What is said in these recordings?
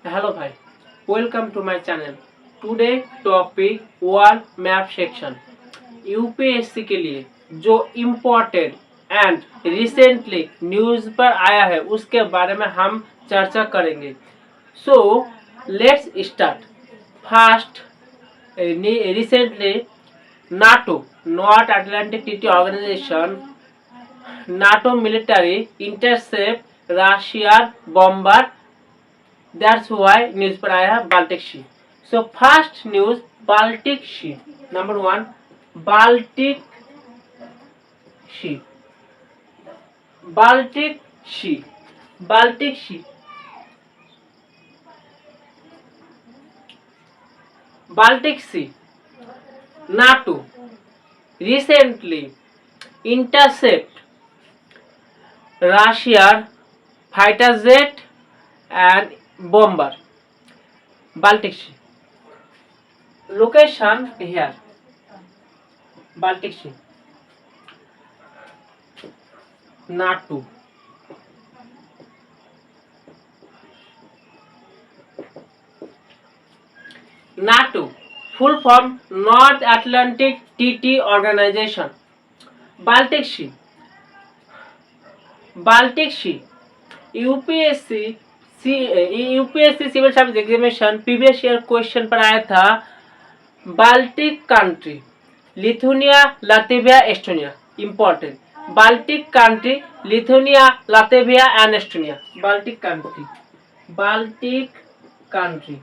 Hello bhai, welcome to my channel. Today topic world map section UPSC के लिए जो important and recently news पर आया है उसके बारे में हम चर्चा करेंगे. So let's start. First, recently NATO North Atlantic Treaty Organization NATO military intercept रशियार बॉम्बर. That's why न्यूज पर आया है Baltic Sea. So first news Baltic Sea. Number 1 Baltic Sea. Baltic Sea. Baltic Sea. Baltic Sea. NATO recently intercept Russian fighter jet and bomber. Baltic Sea. Location here. Baltic Sea. NATO. NATO. Full form North Atlantic Treaty Organization. Baltic Sea. Baltic Sea. UPSC civil service examination previous year question पर आया था. Baltic country Lithuania Latvia Estonia. Important. Baltic country Lithuania Latvia and Estonia. Baltic country. Baltic country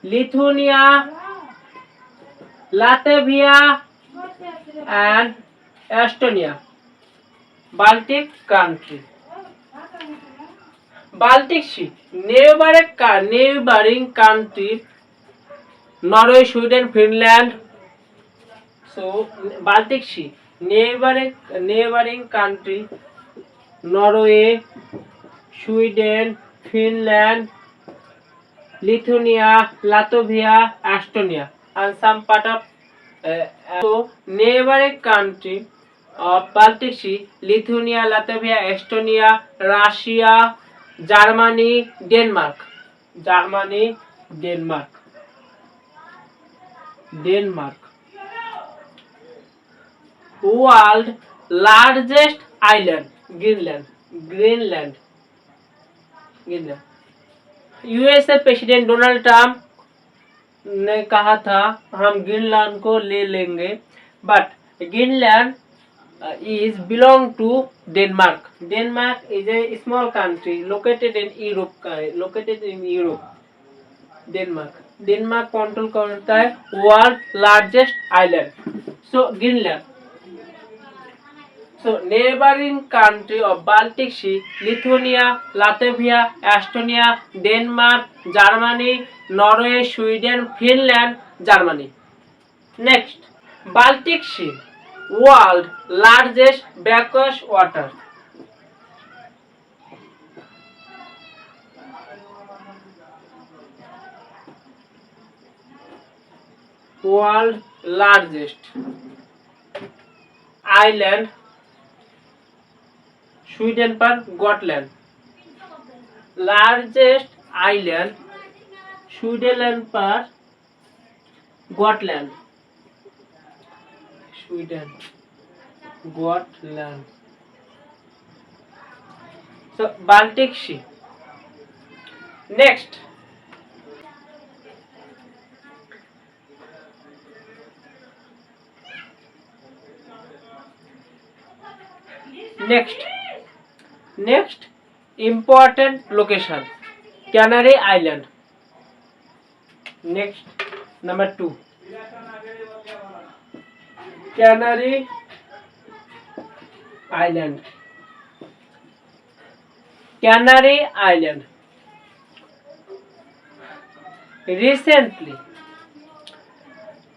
Lithuania Latvia and Estonia. Baltic country. Baltic Sea. Neighboring country Norway, Sweden, Finland. So Baltic Sea. Neighboring country Norway, Sweden, Finland, Lithuania, Latvia, Estonia, and some part of so neighboring country of Baltic Sea: Lithuania, Latvia, Estonia, Russia, Germany, Denmark. Germany, Denmark. Denmark. World largest island Greenland. Greenland. Greenland. USA president Donald Trump ने कहा था हम Greenland को ले लेंगे, but Greenland is belong to Denmark. Denmark is a small country located in Europe. Denmark control करता है world largest island. So Greenland. So neighboring country of Baltic Sea: Lithuania, Latvia, Estonia, Denmark, Germany, Norway, Sweden, Finland, Germany. Next, Baltic Sea. World largest brackish water. World largest island Sweden पर Gotland. Largest island Sweden पर Gotland. Sweden, Gotland. So Baltic Sea. Next, important location Canary Island. Next, number 2. Canary Island. Canary Island. Recently,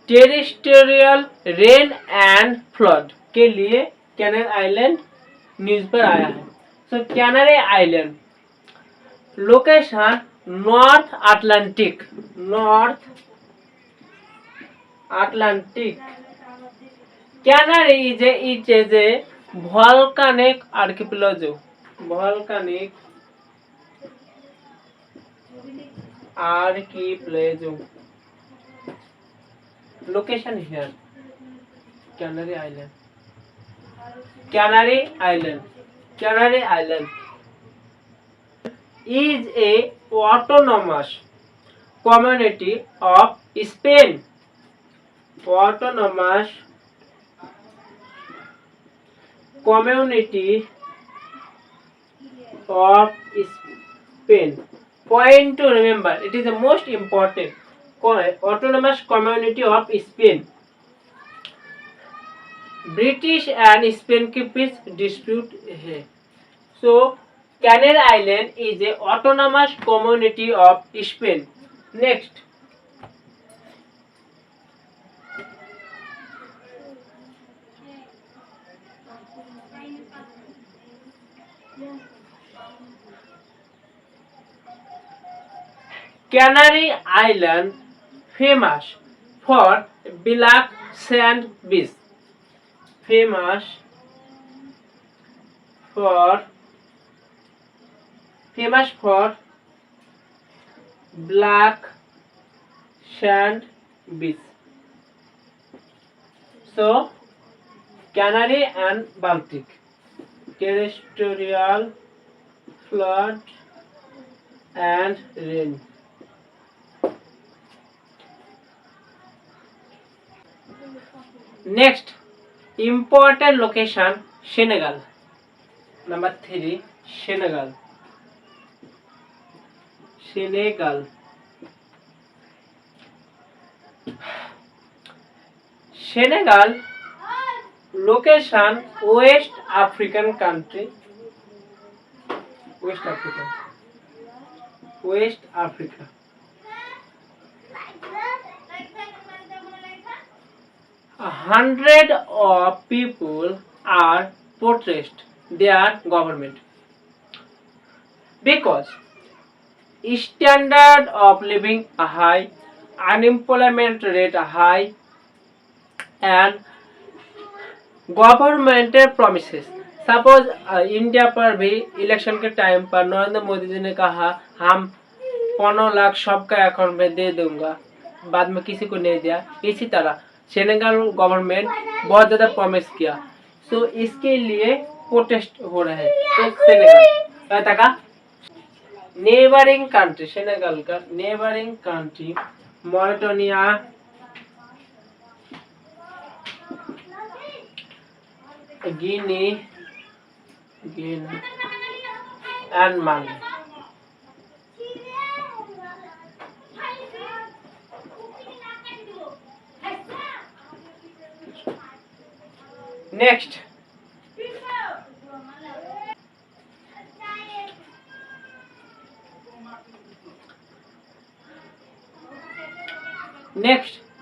torrential rain and flood के लिए Canary Island news पर आया है. So Canary Island location North Atlantic. North Atlantic. Canary is a volcanic archipelago. Volcanic archipelago. Location here, Canary Island. Canary Island. Canary Island is a autonomous community of Spain. Autonomous community of Spain. Point to remember, it is the most important. Autonomous community of Spain. British and Spain के बीच dispute है. So Canary Island is a autonomous community of Spain. Next, Canary Island famous for black sand beach. Famous for black sand beach. So Canary and Baltic terrestrial flood and rain. Next, important location Senegal. Number 3, Senegal. Senegal. Senegal location West African country. West Africa. West Africa. A hundred of people are protest their government because standard of living are high, unemployment rate are high, and government promises. Suppose India पर भी election के time पर नरेंद्र मोदी जी ने कहा हम 15 लाख सबका account में दे दूंगा, बाद में किसी को नहीं दिया. इसी तरह सेनेगल गवर्नमेंट बहुत ज़्यादा प्रॉमिस किया, सो इसके लिए प्रोटेस्ट हो रहे हैं. तो सेनेगल का नेबरिंग कंट्री, सेनेगल का neighbouring country Mauritania, Guinea and Mali. Next,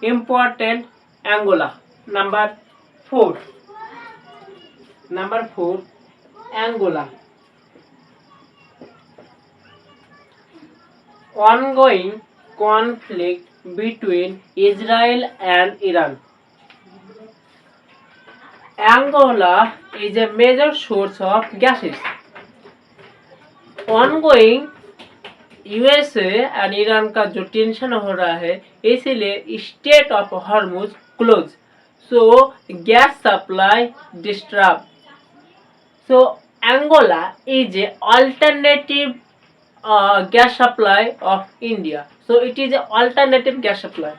important Angola. Number 4, Angola. Ongoing conflict between Israel and Iran. Angola is a major source of gases. Ongoing USA and Iran का जो tension हो रहा है, इसीलिए state of Hormuz close, so gas supply disturbed. So Angola is a alternative gas supply of India. So it is a alternative gas supply.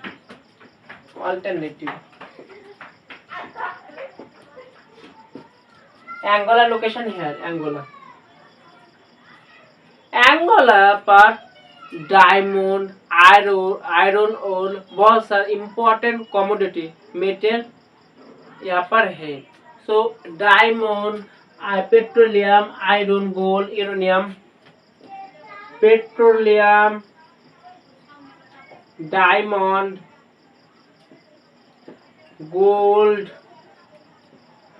Alternative. Angola location here. Angola पर diamond, iron और बहुत सारे important commodity metal यहाँ पर है. So diamond, petroleum, iron, gold, uranium, petroleum, diamond, gold,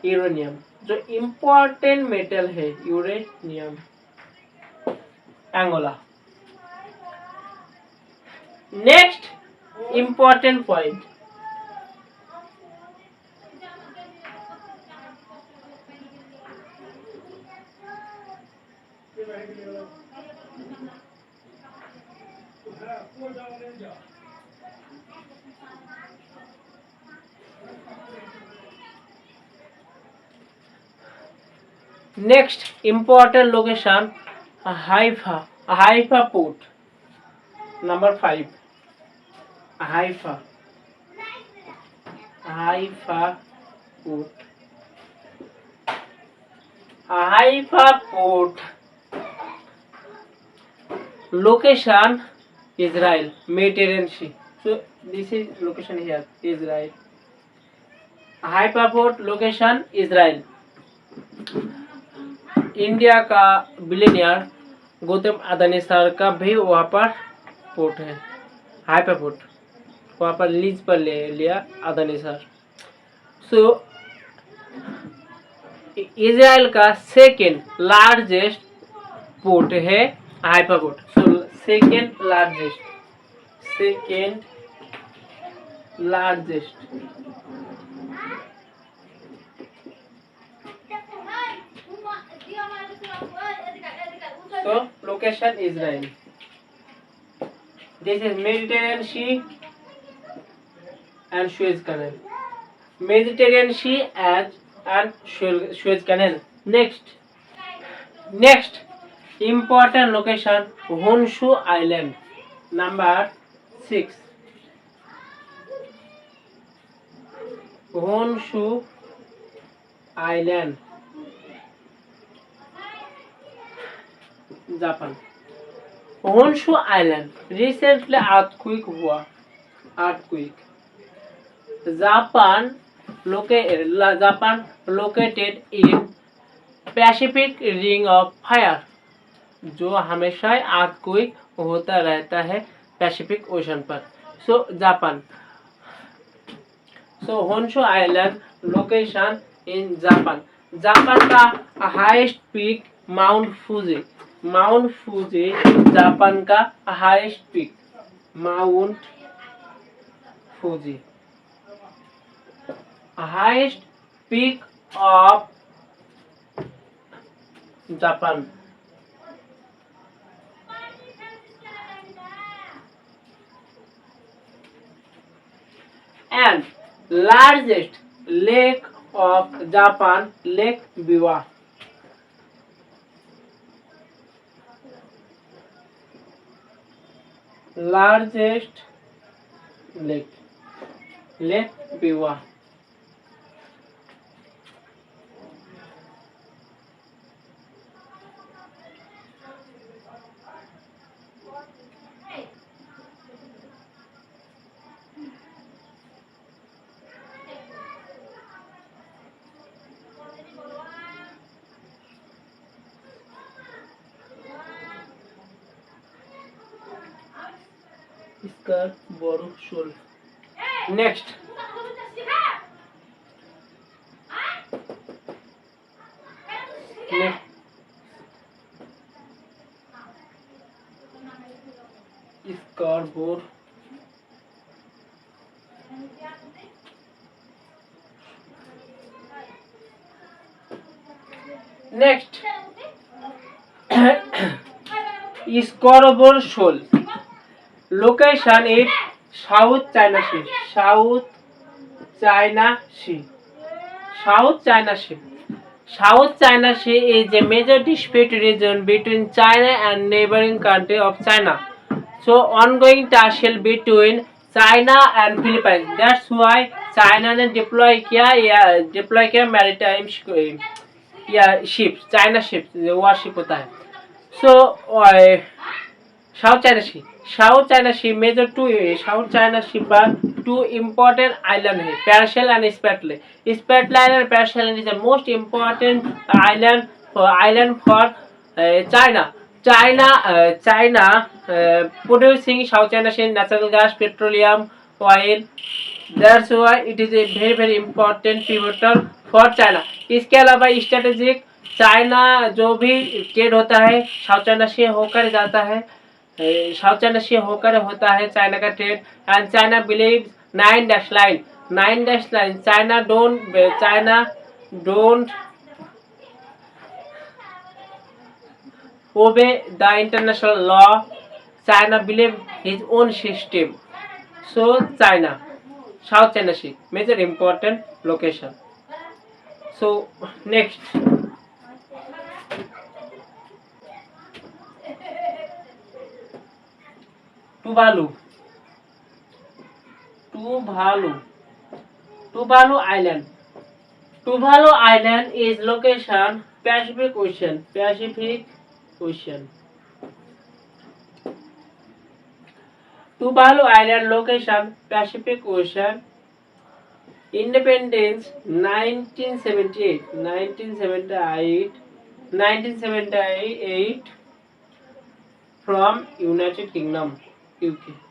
uranium, जो important metal है uranium. Angola. Next important point. Next important location, Haifa. Haifa port. Number 5. Haifa. Haifa port. Haifa port. Location, Israel. Mediterranean Sea. So this is location here, Israel. Haifa port location, Israel. India का billionaire Gautam Adani sir का भी वहाँ पर port है, hyper port, वहाँ पर lease पर ले लिया अदानी सर। सो इजराइल का सेकेंड लार्जेस्ट पोर्ट है hyper port. So second largest So location Israel. This is Mediterranean Sea and Suez Canal. Mediterranean Sea and Suez Canal. Next important location, Honshu Island. Number 6. Honshu Island, Japan. Honshu Island recently earthquake हुआ। Japan located in Pacific Ring of Fire, जो हमेशा earthquake होता रहता है Pacific Ocean पर। So Japan. So Honshu Island location in Japan. Japan का highest peak Mount Fuji Japan का highest peak Mount Fuji, highest peak of Japan. And largest lake of Japan, Lake Biwa. Largest lake Biwa. इसका बड़ो shoal. Next Scarborough. Next Scarborough Shoal location is South China Sea. South China Sea is a major dispute region between China and neighboring country of China. So ongoing tussle between China and Philippines. That's why China ने deploy किया maritime ships, China ships, warship होता है। So South China Sea major South China Sea पर two important island है, Paracel and Spratly. Spratly Island, Paracel is the most important island for China. China producing South China Sea natural gas, petroleum, oil. That's why it is a very important pivotal for China. इसके अलावा strategic China जो भी trade होता है south China से होकर जाता है, साउथ चाइना सी होकर होता है चाइना का trade. And China believe 9 line China don't obey the international law China believe his own system. So China, South China Sea, major important location. So next, Tuvalu. Tuvalu. Tuvalu Island. Tuvalu Island is location Pacific Ocean. Pacific Ocean. Tuvalu Island location Pacific Ocean. Independence 1978. 1978. 1978 from United Kingdom, UK.